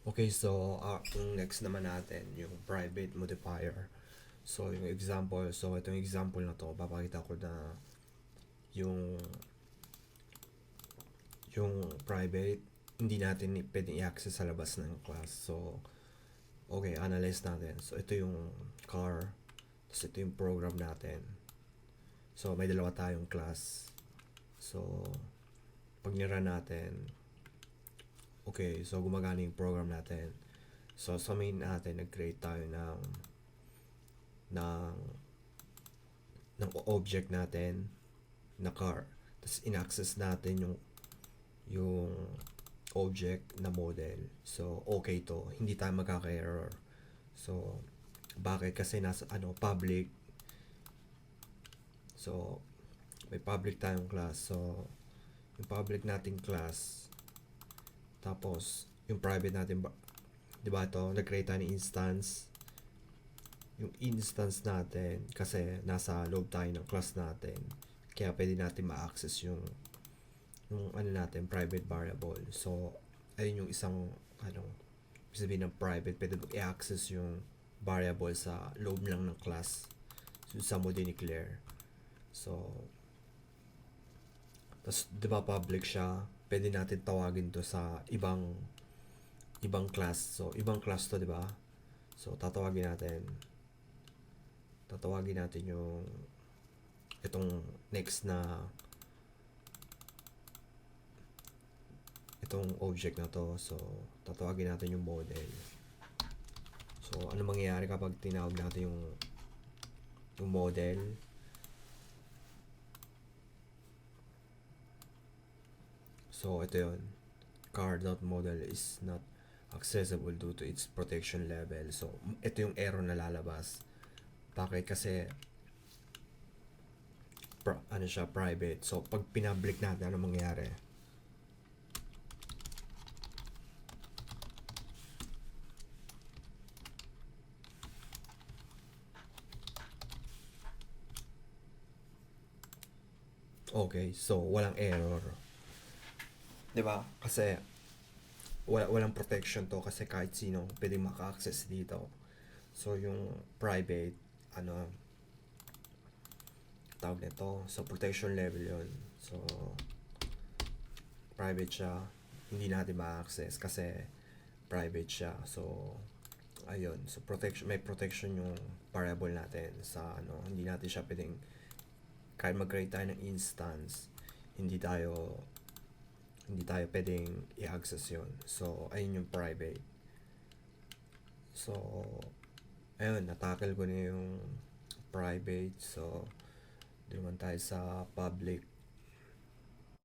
Okay, so yung next naman natin, yung private modifier. So, yung example, so itong example na to, papakita ko na yung yung private, hindi natin pwedeng i-access sa labas ng class. So, okay, analyze natin. So, ito yung car, tapos ito yung program natin. So, may dalawa tayong class. So, pag nira natin, okay, so gumagana yung program natin. So, sa main natin, nag-create tayo ng, ng object natin na car. Tapos, in-access natin yung object na model. So, okay to. Hindi tayo magkaka-error. So, bakit? Kasi nasa public. So, may public tayong class. So, yung public nating class, tapos, yung private natin, di ba ito, nag-create tayo ng instance. Yung instance natin, kasi nasa loob tayo ng class natin, kaya pwede natin ma-access yung natin, private variable. So, ayun yung isang, sabihin ng private, pwede mo i-access yung variable sa loob lang ng class. So, sa mo dineclare. So, tapos, di ba public siya, pwede natin tawagin to sa ibang class. So, ibang class to, di ba? So, tatawagin natin yung itong next na itong object na to. So, tatawagin natin yung model. So, ano mangyayari kapag tinawag natin yung model? So, ito yun. Car.model is not accessible due to its protection level. So, ito yung error na lalabas. Bakit? Kasi siya, private. So, pag pinpublic natin, ano mangyayari? Okay, so walang error. 'Di ba? Kasi walang protection to, kasi kahit sino pwedeng maka-access dito. So yung private, tawag nito, so protection level yon. So private siya, hindi natin ma-access kasi private siya. So ayun, so protection, may protection yung variable natin sa hindi natin siya pwedeng, kahit mag-create tayo ng instance, hindi tayo pwedeng i-access yun. So, ayun yung private. So, ayun, natackle ko na yung private. So, naman tayo sa public.